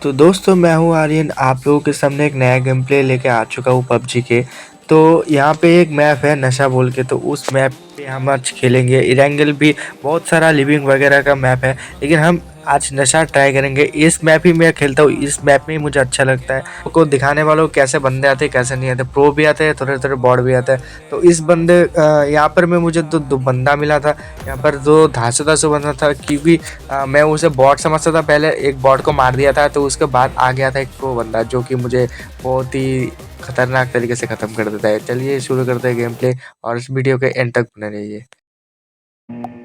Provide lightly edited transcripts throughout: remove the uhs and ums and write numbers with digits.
तो दोस्तों मैं हूँ आर्यन, आप लोगों के सामने एक नया गेम प्ले लेके आ चुका हूँ पबजी के। तो यहाँ पे एक मैप है नशा बोल के, तो उस मैप पे हम आज खेलेंगे। इरेंगल भी बहुत सारा लिविंग वगैरह का मैप है, लेकिन हम आज नशा ट्राई करेंगे। इस मैप ही मैं खेलता हूँ, इस मैप में ही मुझे अच्छा लगता है। को दिखाने वालों को कैसे बंदे आते हैं कैसे नहीं आते, प्रो भी आते हैं, थोड़े थोड़े बॉट भी आता है। तो इस बंदे यहाँ पर मैं मुझे दो बंदा मिला था। यहाँ पर दो धांसू धांसू बंदा था, क्योंकि मैं उसे बॉट समझता था। पहले एक बॉट को मार दिया था, तो उसके बाद आ गया था एक प्रो बंदा, जो कि मुझे बहुत ही खतरनाक तरीके से खत्म कर देता है। चलिए शुरू करते हैं गेम प्ले, और इस वीडियो के एंड तक बने रहिए।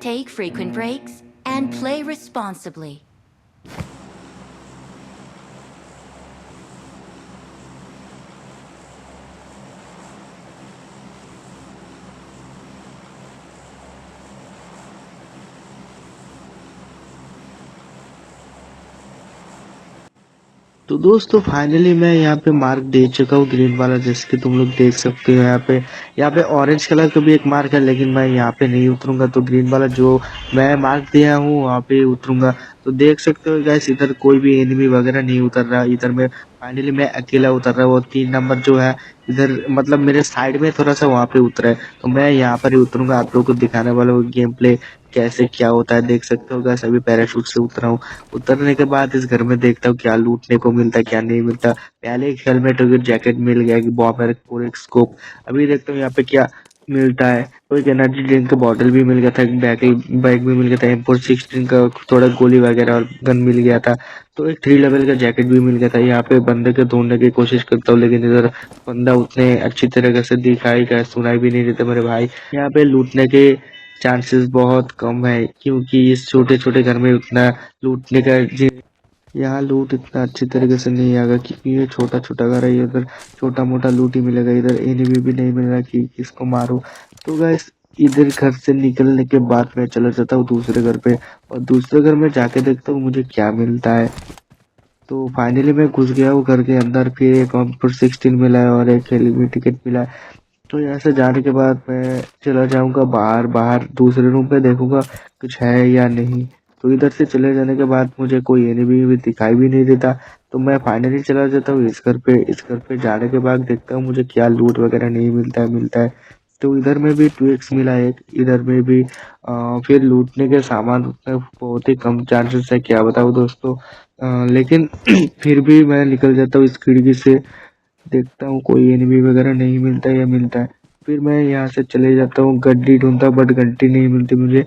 Take frequent breaks and play responsibly. तो दोस्तों फाइनली मैं यहाँ पे मार्क दे चुका हूँ, ग्रीन वाला, जैसे कि तुम लोग देख सकते हो। यहाँ पे ऑरेंज कलर का भी एक मार्क है, लेकिन मैं यहाँ पे नहीं उतरूंगा। तो ग्रीन वाला जो मैं मार्क दिया हूँ वहाँ पे उतरूंगा। तो देख सकते हो गैस, इधर कोई भी एनिमी वगैरह नहीं उतर रहा। इधर मैं फाइनली मैं अकेला उतर रहा हूँ, और 3 नंबर जो है इधर मतलब मेरे साइड में थोड़ा सा वहाँ पे उतरा है। तो मैं यहाँ पर ही उतरूंगा, आप लोगों को दिखाने वाला हूँ गेम प्ले कैसे क्या होता है। देख सकते हो गैस, अभी पैराशूट से उतरा हूँ। उतरने के बाद इस घर में देखता हूँ क्या लूटने को मिलता है क्या नहीं मिलता। पहले एक हेलमेट और जैकेट मिल गया, एक बॉम्बर और एक स्कोप। अभी देखता हूँ यहाँ पे क्या मिलता है। तो एक एनर्जी ड्रिंक का बॉटल भी मिल गया था, एक बैग भी मिल गया था, M416 का थोड़ा गोली वगैरह और गन मिल गया था। तो एक 3 लेवल का जैकेट भी मिल गया था। यहाँ पे बंदे को ढूंढने की कोशिश करता हूँ, लेकिन इधर बंदा उतने अच्छी तरीके से दिखाई का सुनाई भी नहीं देते मेरे भाई। यहाँ पे लूटने के चांसेस बहुत कम है, क्योंकि इस छोटे छोटे घर में उतना लूटने का यहाँ लूट इतना अच्छी तरीके से नहीं आएगा, क्योंकि ये छोटा छोटा घर है। इधर छोटा मोटा लूट ही मिलेगा, इधर एनिमी भी नहीं मिल रहा कि किसको मारूं। तो गैस इधर घर से निकलने के बाद मैं चला जाता हूँ दूसरे घर पे, और दूसरे घर में जाके देखता हूँ मुझे क्या मिलता है। तो फाइनली मैं घुस गया हूँ घर के अंदर। फिर एक M416 मिला है और एक हेलमेट टिकट मिला है। तो यहाँ से जाने के बाद मैं चला जाऊंगा बाहर। बाहर दूसरे रूम पे देखूंगा कुछ है या नहीं। तो इधर से चले जाने के बाद मुझे कोई एनिमी भी दिखाई भी नहीं देता। तो मैं फाइनली चला जाता हूँ इस घर पे। इस घर पे जाने के बाद देखता हूँ मुझे क्या लूट वगैरह नहीं मिलता है। तो इधर में भी 2x मिला है एक, इधर में भी फिर लूटने के सामान उतने बहुत ही कम चांसेस है, क्या बताऊँ दोस्तों। लेकिन फिर भी मैं निकल जाता हूँ इस खिड़की से। देखता हूँ कोई एनिमी वगैरह नहीं मिलता या मिलता है। फिर मैं यहाँ से चले जाता हूँ, गड्डी ढूंढता, बट गड्डी नहीं मिलती मुझे।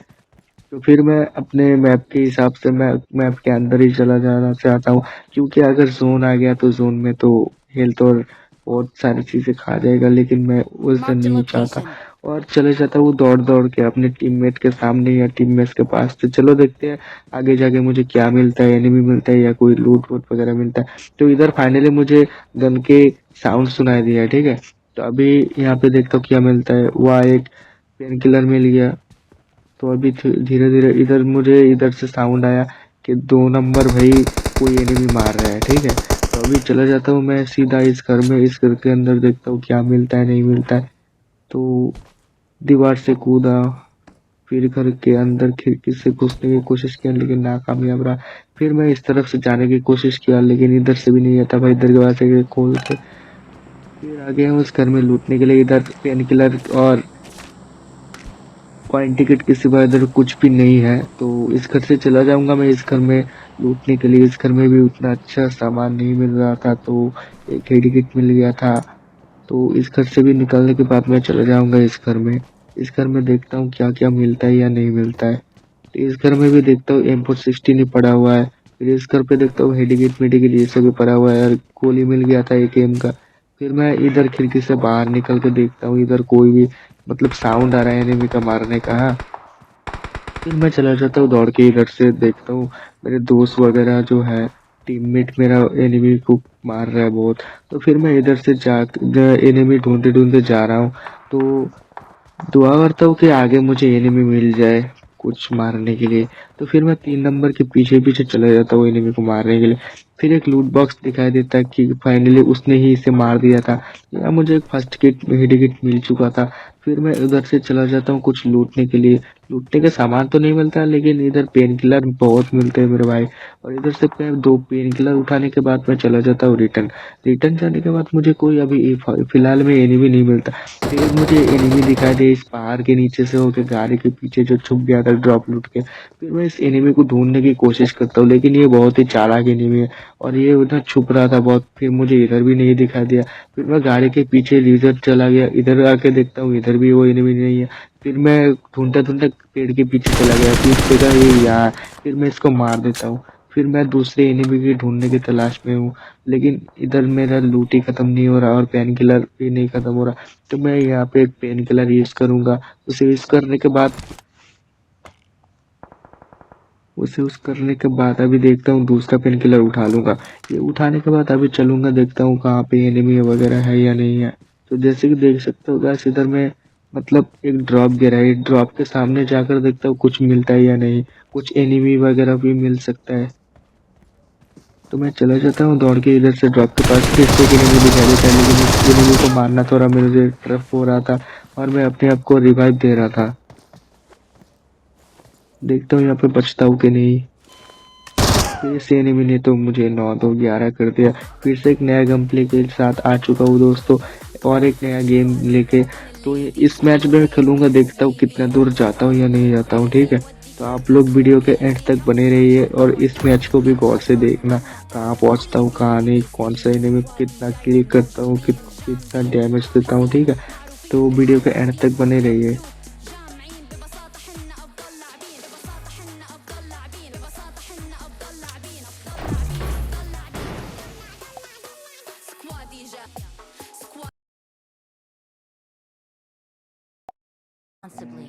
तो फिर मैं अपने मैप के हिसाब से मैं मैप के अंदर ही चला जाना चाहता हूँ, क्योंकि अगर जोन आ गया तो जोन में तो हेल्थ और बहुत सारी चीजें खा जाएगा, लेकिन मैं उस Marked a नहीं चाहता। location. और चले जाता हूँ दौड़ दौड़ के अपने टीममेट के सामने या टीममेट्स के पास। तो चलो देखते हैं आगे जाके मुझे क्या मिलता है, एनिमी मिलता है या कोई लूट वूट वगैरह मिलता है। तो इधर फाइनली मुझे गन के साउंड सुनाई दिया, ठीक है। तो अभी यहाँ पे देखता हूँ क्या मिलता है। वह एक पेन किलर मिल गया। तो अभी धीरे धीरे इधर मुझे इधर से साउंड आया कि 2 नंबर भाई कोई एनिमी मार रहा है, ठीक है। तो अभी चला जाता हूँ मैं सीधा इस घर में। इस घर के अंदर देखता हूँ क्या मिलता है नहीं मिलता है। तो दीवार से कूदा, फिर घर के अंदर खिड़की से घुसने की कोशिश किया, लेकिन नाकामयाब रहा। फिर मैं इस तरफ से जाने की कोशिश किया, लेकिन इधर से भी नहीं आता भाई। दरवाजे खोल के फिर आ गया हूँ इस घर में लूटने के लिए। इधर पेन किलर और कॉइन टिकट के सिवा इधर कुछ भी नहीं है। तो इस घर से चला जाऊंगा मैं इस घर में लूटने के लिए। इस घर में भी उतना अच्छा सामान नहीं मिल रहा था, तो एक ही टिकट मिल गया था। तो इस घर से भी निकलने के बाद मैं चला जाऊंगा इस घर में। इस घर में देखता हूँ क्या क्या मिलता है या नहीं मिलता है। तो इस घर में भी देखता हूँ M416 ही पड़ा हुआ है। फिर इस घर पे देखता हूँ हेडीगेट मेडिकेट ये सब भी पड़ा हुआ है, और गोली मिल गया था AKM का। फिर मैं इधर खिड़की से बाहर निकल के देखता हूँ, इधर कोई भी मतलब साउंड आ रहा है एनिमी का मारने का। हाँ। फिर मैं चला जाता हूँ दौड़ के इधर से। देखता हूँ मेरे दोस्त वगैरह जो है, टीममेट मेरा एनिमी को मार रहा है बहुत। तो फिर मैं इधर से जा एनिमी ढूंढते ढूंढते जा रहा हूँ। तो दुआ करता हूँ कि आगे मुझे एनिमी मिल जाए कुछ मारने के लिए। तो फिर मैं 3 नंबर के पीछे पीछे चला जाता हूँ एनिमी को मारने के लिए। फिर एक लूट बॉक्स दिखाई देता है कि फाइनली उसने ही इसे मार दिया था, या मुझे एक फर्स्ट किट मेडिकिट मिल चुका था। फिर मैं उधर से चला जाता हूँ कुछ लूटने के लिए, लूटने का सामान तो नहीं मिलता, लेकिन इधर पेन किलर बहुत मिलते हैं मेरे भाई। और इधर से मैं 2 पेन किलर उठाने के बाद मैं चला जाता हूँ रिटर्न। रिटर्न जाने के बाद मुझे कोई अभी फिलहाल में एनिमी नहीं मिलता। फिर मुझे एनिमी दिखाई दे इस पहाड़ के नीचे से होके गाड़ी के पीछे जो छुप गया था ड्रॉप लूट के। फिर मैं इस एनिमी को ढूंढने की कोशिश करता हूँ, लेकिन ये बहुत ही चालाक एनिमी है और ये उधर छुप रहा था बहुत। फिर मुझे इधर भी नहीं दिखाई दिया। फिर मैं गाड़ी के पीछे इधर चला गया, इधर आके देखता हूँ इधर भी वो एनिमी नहीं है। फिर मैं ढूंढता-ढूंढता पेड़ के पीछे चला गया, फिर देखा ये यहाँ, फिर मैं इसको मार देता हूँ। फिर मैं दूसरे एनिमी की ढूंढने की तलाश में हूँ, लेकिन इधर मेरा लूट ही खत्म नहीं हो रहा और पेन किलर भी नहीं खत्म हो रहा। तो मैं यहाँ पे एक पेन किलर उसे यूज करने के बाद अभी देखता हूँ दूसरा पेन किलर उठा लूंगा। ये उठाने के बाद अभी चलूंगा, देखता हूँ कहाँ पे एनिमी वगैरह है या नहीं है। तो जैसे कि देख सकते हो गाइस, इधर में मतलब एक ड्रॉप गिरा है, ड्रॉप के सामने जाकर देखता हूँ कुछ मिलता है या नहीं, कुछ एनिमी वगैरह भी मिल सकता है। तो मैं चला जाता हूँ दौड़ के इधर से ड्रॉप के पास, फिर से एक एनिमी दिखाई देता है, लेकिन इस एनिमी को मारना थोड़ा मेरे टफ हो रहा था और मैं अपने आप को रिवाइव दे रहा था। देखता हूँ यहाँ पे बचता हूँ कि नहीं। फिर से एनिमी ने तो मुझे 9-2-11 कर दिया। फिर से एक नया गेम प्ले के साथ आ चुका हूँ दोस्तों, और एक नया गेम लेके। तो इस मैच में मैं खेलूंगा, देखता हूँ कितना दूर जाता हूँ या नहीं जाता हूँ, ठीक है। तो आप लोग वीडियो के एंड तक बने रहिए और इस मैच को भी गौर से देखना, कहाँ पहुँचता हूँ कहाँ नहीं, कौन सा एनिमी कितना किल करता हूँ, कितना डैमेज देता हूँ, ठीक है। तो वीडियो के एंड तक बने रहिए। Responsibly.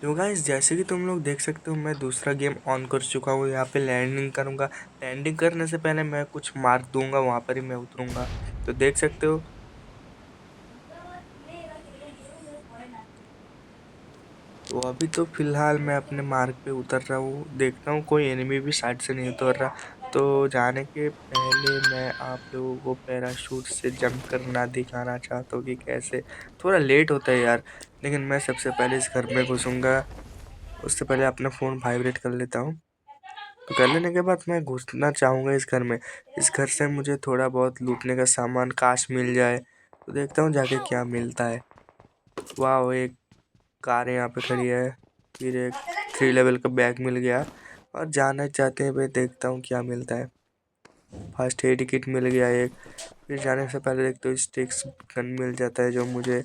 तो गाइस जैसे कि तुम लोग देख सकते हो, मैं दूसरा गेम ऑन कर चुका हूँ। यहाँ पे लैंडिंग करूँगा। लैंडिंग करने से पहले मैं कुछ मार्क दूंगा, वहाँ पर ही मैं उतरूंगा। तो देख सकते हो। तो अभी तो फिलहाल मैं अपने मार्ग पे उतर रहा हूँ, देखता हूँ कोई एनिमी भी साइड से नहीं उतर रहा। तो जाने के पहले मैं आप लोगों को पैराशूट से जंप करना दिखाना चाहता हूँ कि कैसे। थोड़ा लेट होता है यार, लेकिन मैं सबसे पहले इस घर में घुसूंगा। उससे पहले अपना फ़ोन वाइब्रेट कर लेता हूँ। तो कर लेने के बाद मैं घुसना चाहूँगा इस घर में। इस घर से मुझे थोड़ा बहुत लूटने का सामान काश मिल जाए, तो देखता हूँ जाके क्या मिलता है। वाह, एक कार यहाँ पे खड़ी है। फिर एक 3 लेवल का बैग मिल गया। और जाना चाहते हैं भाई, देखता हूँ क्या मिलता है। फर्स्ट एड किट मिल गया एक। फिर जाने से पहले एक तो स्टिक्स गन मिल जाता है जो मुझे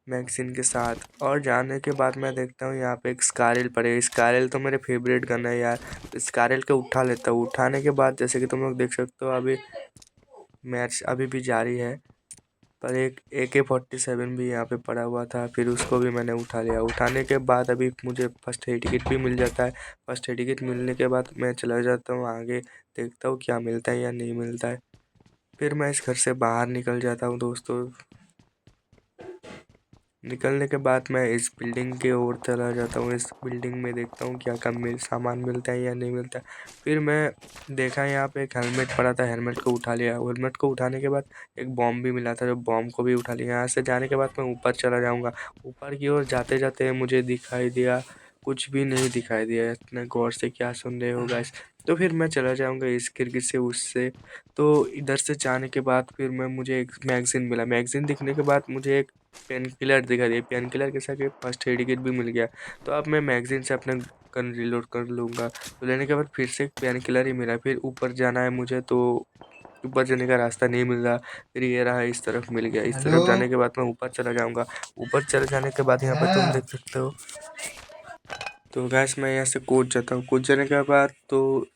मैगजीन के साथ। और जाने के बाद मैं देखता हूँ यहाँ पे एक स्कारल पड़े। स्कारल तो मेरे फेवरेट गन है यार, तो स्कारल को उठा लेता हूँ। उठाने के बाद जैसे कि तुम लोग देख सकते हो, अभी मैच अभी भी जारी है। पर एक AK-47 भी यहाँ पे पड़ा हुआ था, फिर उसको भी मैंने उठा लिया। उठाने के बाद अभी मुझे फर्स्ट एड किट भी मिल जाता है। फर्स्ट एड किट मिलने के बाद मैं चला जाता हूँ आगे, देखता हूँ क्या मिलता है या नहीं मिलता है। फिर मैं इस घर से बाहर निकल जाता हूँ दोस्तों। निकलने के बाद मैं इस बिल्डिंग के ओर चला जाता हूँ। इस बिल्डिंग में देखता हूँ क्या कम सामान मिलता है या नहीं मिलता है। फिर मैं देखा यहाँ पे एक हेलमेट पड़ा था, हेलमेट को उठा लिया। हेलमेट को उठाने के बाद एक बॉम्ब भी मिला था, जो बॉम्ब को भी उठा लिया। यहाँ से जाने के बाद मैं ऊपर चला जाऊँगा। ऊपर की ओर जाते जाते मुझे दिखाई दिया, कुछ भी नहीं दिखाई दिया। इतने गौर से क्या सुन रहे हो गाइस। तो फिर मैं चला जाऊँगा इस खिड़की से उससे। तो इधर से जाने के बाद फिर मुझे एक मैगज़ीन मिला। मैगज़ीन दिखने के बाद मुझे एक पेन किलर दिखा दिया। पेन किलर के साथ एक फर्स्ट एड किट भी मिल गया। तो अब मैं मैगज़ीन से अपना गन रीलोड कर लूँगा। तो लेने के बाद फिर से एक पेन किलर ही मिला। फिर ऊपर जाना है मुझे, तो ऊपर जाने का रास्ता नहीं मिल रहा। फिर ये रहा, इस तरफ मिल गया। इस तरफ जाने के बाद मैं ऊपर चला जाऊँगा। ऊपर चले जाने के बाद यहाँ पे तुम देख सकते हो। तो गैस मैं यहाँ से कूद जाता हूँ। कूद जाने के बाद तो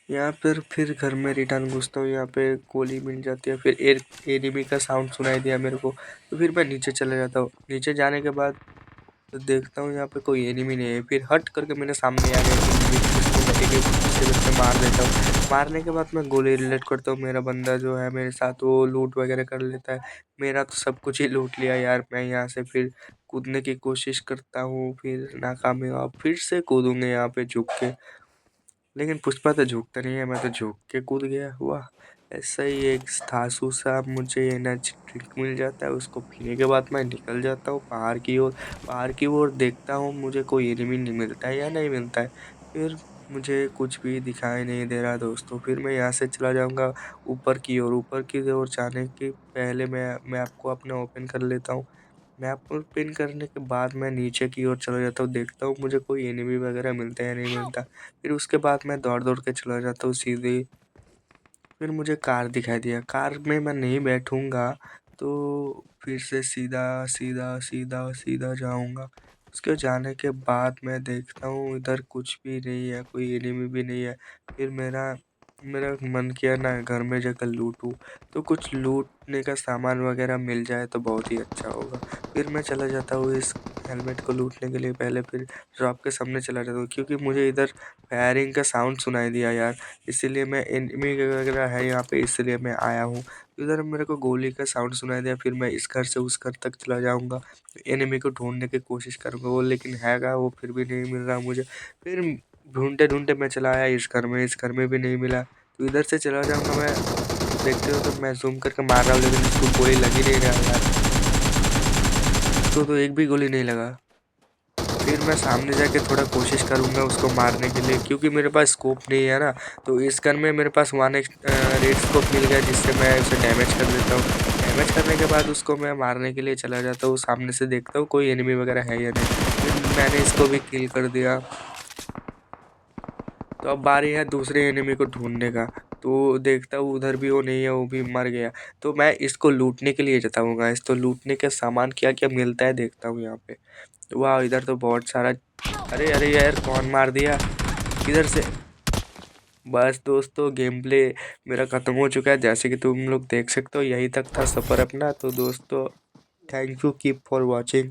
यहाँ पर फिर घर में रिटर्न घुसता हूँ। यहाँ पे गोली मिल जाती है। फिर एनिमी का साउंड सुनाई दिया मेरे को, तो फिर मैं नीचे चले जाता हूँ। नीचे जाने के बाद तो देखता हूँ यहाँ पे कोई एनिमी नहीं है। फिर हट करके मेरे सामने आ गया एनिमी, जिसको मैं AK-47 से मार देता हूँ। मारने के बाद मैं गोली रिलेट करता हूँ। मेरा बंदा जो है मेरे साथ, वो लूट वगैरह कर लेता है। मेरा तो सब कुछ ही लूट लिया यार। मैं यहाँ से फिर कूदने की कोशिश करता हूँ, फिर नाकामयाब। फिर से कूदूंगा यहाँ पे झुक के। लेकिन पुष्पा तो झुकता नहीं है, मैं तो झुक के कूद गया हुआ। ऐसा ही एक धांसू सा मुझे एनर्जी ड्रिंक मिल जाता है, उसको पीने के बाद मैं निकल जाता हूँ पहाड़ की ओर। पहाड़ की ओर देखता हूँ मुझे कोई एनिमी नहीं मिलता है या नहीं मिलता है। फिर मुझे कुछ भी दिखाई नहीं दे रहा दोस्तों। फिर मैं यहाँ से चला जाऊँगा ऊपर की ओर। ऊपर की ओर जाने के पहले मैं आपको अपना ओपन कर लेता हूँ। मैप ओपन करने के बाद मैं नीचे की ओर चला जाता हूँ, देखता हूँ मुझे कोई एनिमी वगैरह मिलता है या नहीं मिलता। फिर उसके बाद मैं दौड़ के चला जाता हूँ सीधे। फिर मुझे कार दिखाई दिया, कार में मैं नहीं बैठूँगा, तो फिर से सीधा सीधा सीधा सीधा जाऊँगा। उसके जाने के बाद मैं देखता हूँ इधर कुछ भी नहीं है, कोई एनिमी भी नहीं है। फिर मेरा मेरा मन किया ना घर में जाकर लूटूँ, तो कुछ लूटने का सामान वगैरह मिल जाए तो बहुत ही अच्छा होगा। फिर मैं चला जाता हूँ इस हेलमेट को लूटने के लिए। पहले फिर शॉप के सामने चला जाता हूँ, क्योंकि मुझे इधर फायरिंग का साउंड सुनाई दिया यार। इसीलिए मैं एनिमी वगैरह है यहाँ पे, इसलिए मैं आया हूँ। इधर मेरे को गोली का साउंड सुनाई दिया, फिर मैं इस घर से उस घर तक चला जाऊँगा, एनिमी को ढूंढने की कोशिश करूँगा। वो लेकिन हैगा, वो फिर भी नहीं मिल रहा मुझे। फिर ढूंढते ढूंढते मैं चला आया इस घर में भी नहीं मिला। तो इधर से चला जाऊँगा मैं। देखते हो तो मैं जूम करके मार रहा हूँ, लेकिन इसको गोली लग ही नहीं रहा यार। इसको तो एक भी गोली नहीं लगा। फिर मैं सामने जाके थोड़ा कोशिश करूँगा उसको मारने के लिए, क्योंकि मेरे पास स्कोप नहीं है ना। तो इस गन में मेरे पास 1x रेड स्कोप मिल गया, जिससे मैं उसे डैमेज कर देता हूँ। डैमेज करने के बाद उसको मैं मारने के लिए चला जाता हूँ। सामने से देखता हूँ कोई एनिमी वगैरह है या नहीं। फिर मैंने इसको भी किल कर दिया। तो अब बारी है दूसरे एनिमी को ढूंढने का। तो देखता हूँ उधर भी वो नहीं है, वो भी मर गया। तो मैं इसको लूटने के लिए जाता हूँ गाइस। तो लूटने के सामान क्या क्या मिलता है देखता हूँ यहाँ पे। वाह, इधर तो बहुत सारा। अरे अरे यार, कौन मार दिया इधर से। बस दोस्तों, गेम प्ले मेरा ख़त्म हो चुका है, जैसे कि तुम लोग देख सकते हो। यही तक था सफ़र अपना। तो दोस्तों, thank you, keep for watching.